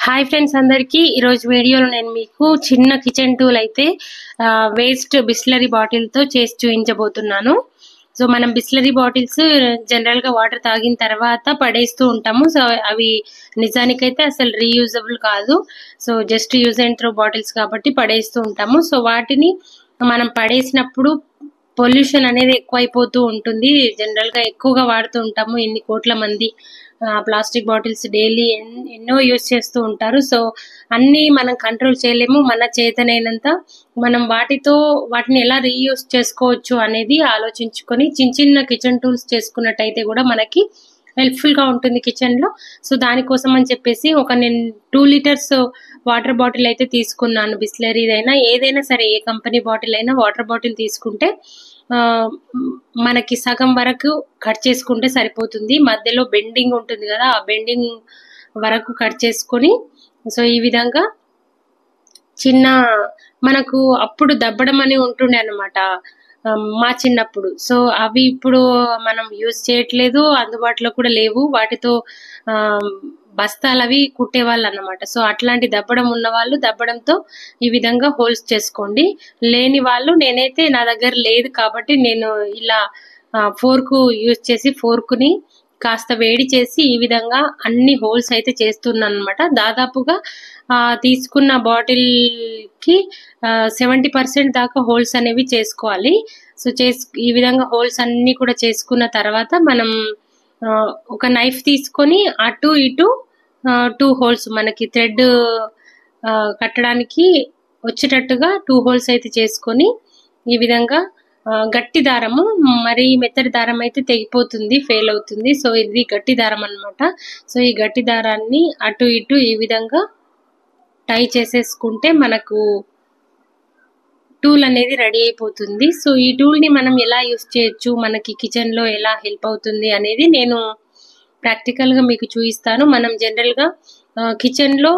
Hi friends అందరికీ ఈరోజు వీడియోలో నేను మీకు చిన్న కిచెన్ టూల్ అయితే వేస్ట్ బిస్లరీ బాటిల్తో చేసి చూపించబోతున్నాను. సో మనం బిస్లరీ బాటిల్స్ జనరల్గా వాటర్ తాగిన తర్వాత పడేస్తూ ఉంటాము. సో అవి నిజానికైతే అసలు రీయూజబుల్ కాదు. So just use and throw bottles కాబట్టి పడేస్తూ ఉంటాము. సో వాటిని మనం పడేసినప్పుడు పొల్యూషన్ అనేది ఎక్కువైపోతూ ఉంటుంది. జనరల్గా ఎక్కువగా వాడుతూ ఉంటాము. ఇన్ని కోట్ల మంది ప్లాస్టిక్ బాటిల్స్ డైలీ ఎన్నో యూజ్ చేస్తూ ఉంటారు. సో అన్నీ మనం కంట్రోల్ చేయలేము. మన చేతనైనంత మనం వాటిని ఎలా రీయూజ్ చేసుకోవచ్చు అనేది ఆలోచించుకొని చిన్న చిన్న కిచెన్ టూల్స్ చేసుకున్నట్టయితే కూడా మనకి హెల్ప్ఫుల్ గా ఉంటుంది కిచెన్ లో. సో దానికోసం అని చెప్పేసి నేను 2 లీటర్స్ వాటర్ బాటిల్ అయితే తీసుకున్నాను. బిస్లరీదైనా ఏదైనా సరే, ఏ కంపెనీ బాటిల్ అయినా వాటర్ బాటిల్ తీసుకుంటే మనకి సగం వరకు కట్ చేసుకుంటే సరిపోతుంది. మధ్యలో బెండింగ్ ఉంటుంది కదా, ఆ బెండింగ్ వరకు కట్ చేసుకొని సో ఈ విధంగా మనకు అప్పుడు దబ్బడం అని ఉంటుండే అన్నమాట మా చిన్నప్పుడు. సో అవి ఇప్పుడు మనం యూజ్ చేయట్లేదు, అందుబాటులో కూడా లేవు. వాటితో బస్తాలు అవి కుట్టేవాళ్ళు అన్నమాట. సో అట్లాంటి దబ్బడం ఉన్న వాళ్ళు దబ్బడంతో ఈ విధంగా హోల్స్ చేసుకోండి. లేని వాళ్ళు, నేనైతే నా దగ్గర లేదు కాబట్టి నేను ఇలా ఫోర్కు యూజ్ చేసి ఫోర్కుని కాస్త వేడి చేసి ఈ విధంగా అన్ని హోల్స్ అయితే చేస్తున్నాను అనమాట. దాదాపుగా తీసుకున్న బాటిల్ కి 70% దాకా హోల్స్ అనేవి చేసుకోవాలి. సో ఈ విధంగా హోల్స్ అన్ని కూడా చేసుకున్న తర్వాత మనం ఒక నైఫ్ తీసుకొని అటు ఇటు 2 హోల్స్ మనకి థ్రెడ్ కట్టడానికి వచ్చేటట్టుగా 2 హోల్స్ అయితే చేసుకొని ఈ విధంగా గట్టి దారము, మరి మెత్తటి దారం అయితే తెగిపోతుంది, ఫెయిల్ అవుతుంది. సో ఇది గట్టి దారం అన్నమాట. సో ఈ గట్టి దారాన్ని అటు ఇటు ఈ విధంగా టై చేసేసుకుంటే మనకు టూల్ అనేది రెడీ అయిపోతుంది. సో ఈ టూల్ ని మనం ఎలా యూజ్ చేయొచ్చు, మనకి కిచెన్ లో ఎలా హెల్ప్ అవుతుంది అనేది నేను ప్రాక్టికల్ గా మీకు చూపిస్తాను. మనం జనరల్ గా కిచెన్ లో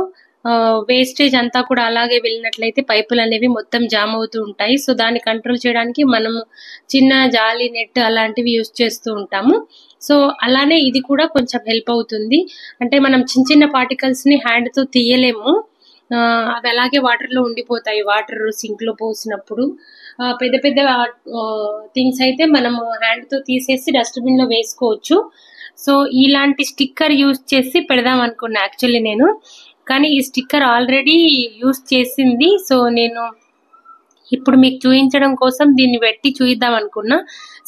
వేస్టేజ్ అంతా కూడా అలాగే వెళ్ళినట్లయితే పైపులు అనేవి మొత్తం జామ్ అవుతూ ఉంటాయి. సో దాన్ని కంట్రోల్ చేయడానికి మనం చిన్న జాలి, నెట్ అలాంటివి యూజ్ చేస్తూ ఉంటాము. సో అలానే ఇది కూడా కొంచెం హెల్ప్ అవుతుంది. అంటే మనం చిన్న చిన్న పార్టికల్స్ ని హ్యాండ్ తో తీయలేము, అవి అలాగే వాటర్ లో ఉండిపోతాయి. వాటర్ సింక్ లో పోసినప్పుడు పెద్ద పెద్ద థింగ్స్ అయితే మనము హ్యాండ్ తో తీసేసి డస్ట్బిన్ లో వేసుకోవచ్చు. సో ఇలాంటి స్టిక్కర్ యూజ్ చేసి పెడదాం అనుకున్నా యాక్చువల్లీ నేను, కానీ ఈ స్టిక్కర్ ఆల్రెడీ యూజ్ చేసింది. సో నేను ఇప్పుడు మీకు చూపించడం కోసం దీన్ని పెట్టి చూద్దాం అనుకున్నా.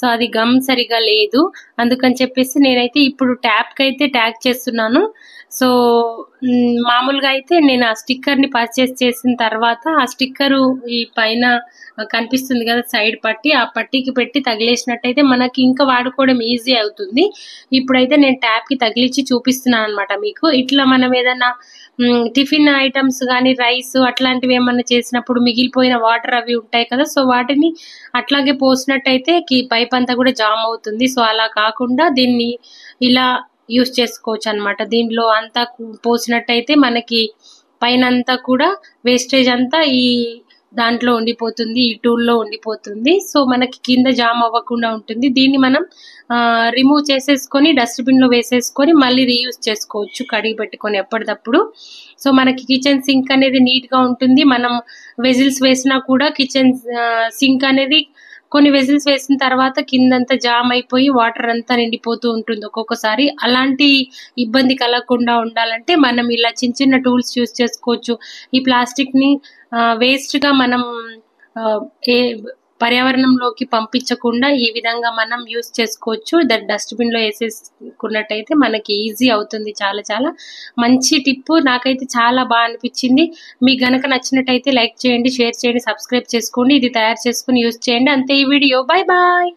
సో అది గమ్ సరిగా లేదు, అందుకని చెప్పేసి నేనైతే ఇప్పుడు ట్యాప్ కి అయితే ట్యాగ్ చేస్తున్నాను. సో మామూలుగా అయితే నేను ఆ స్టిక్కర్ ని పర్చేస్ చేసిన తర్వాత ఆ స్టిక్కర్ ఈ పైన కనిపిస్తుంది కదా సైడ్ పట్టి, ఆ పట్టీకి పెట్టి తగిలేసినట్టయితే మనకి ఇంకా వాడుకోవడం ఈజీ అవుతుంది. ఇప్పుడైతే నేను ట్యాప్ కి తగిలించి చూపిస్తున్నాను అనమాట మీకు. ఇట్లా మనం ఏదైనా టిఫిన్ ఐటమ్స్ కానీ రైస్ అట్లాంటివి ఏమన్నా చేసినప్పుడు మిగిలిపోయిన వాటర్ అవి ఉంటాయి కదా, సో వాటిని అట్లాగే పోసినట్టయితే పైప్ అంతా కూడా జామ్ అవుతుంది. సో అలా కాకుండా దీన్ని ఇలా యూజ్ చేసుకోవచ్చు అనమాట. దీనిలో అంతా పోసినట్టయితే మనకి పైన అంతా కూడా వేస్టేజ్ అంతా ఈ దాంట్లో ఉండిపోతుంది, ఈ టూల్లో ఉండిపోతుంది. సో మనకి కింద జామ్ అవ్వకుండా ఉంటుంది. దీన్ని మనం రిమూవ్ చేసేసుకొని డస్ట్బిన్ లో వేసేసుకొని మళ్ళీ రీయూజ్ చేసుకోవచ్చు కడిగి పెట్టుకొని ఎప్పటికప్పుడు. సో మనకి కిచెన్ సింక్ అనేది నీట్ గా ఉంటుంది. మనం వెజిల్స్ వేసినా కూడా కిచెన్ సింక్ అనేది కొన్ని వెజిల్స్ వేసిన తర్వాత కిందంతా జామ్ అయిపోయి వాటర్ అంతా నిండిపోతూ ఉంటుంది ఒక్కొక్కసారి. అలాంటి ఇబ్బంది కలగకుండా ఉండాలంటే మనం ఇలా చిన్న చిన్న టూల్స్ యూజ్ చేసుకోవచ్చు. ఈ ప్లాస్టిక్ ని వేస్ట్ గా మనం పర్యావరణంలోకి పంపించకుండా ఈ విధంగా మనం యూజ్ చేసుకోవచ్చు. డస్ట్బిన్ లో వేసేసుకున్నట్టయితే మనకి ఈజీ అవుతుంది. చాలా చాలా మంచి టిప్, నాకైతే చాలా బాగా అనిపించింది. మీకు గనక నచ్చినట్టయితే లైక్ చేయండి, షేర్ చేయండి, సబ్స్క్రైబ్ చేసుకోండి. ఇది తయారు చేసుకుని యూజ్ చేయండి. అంతే ఈ వీడియో. Bye bye.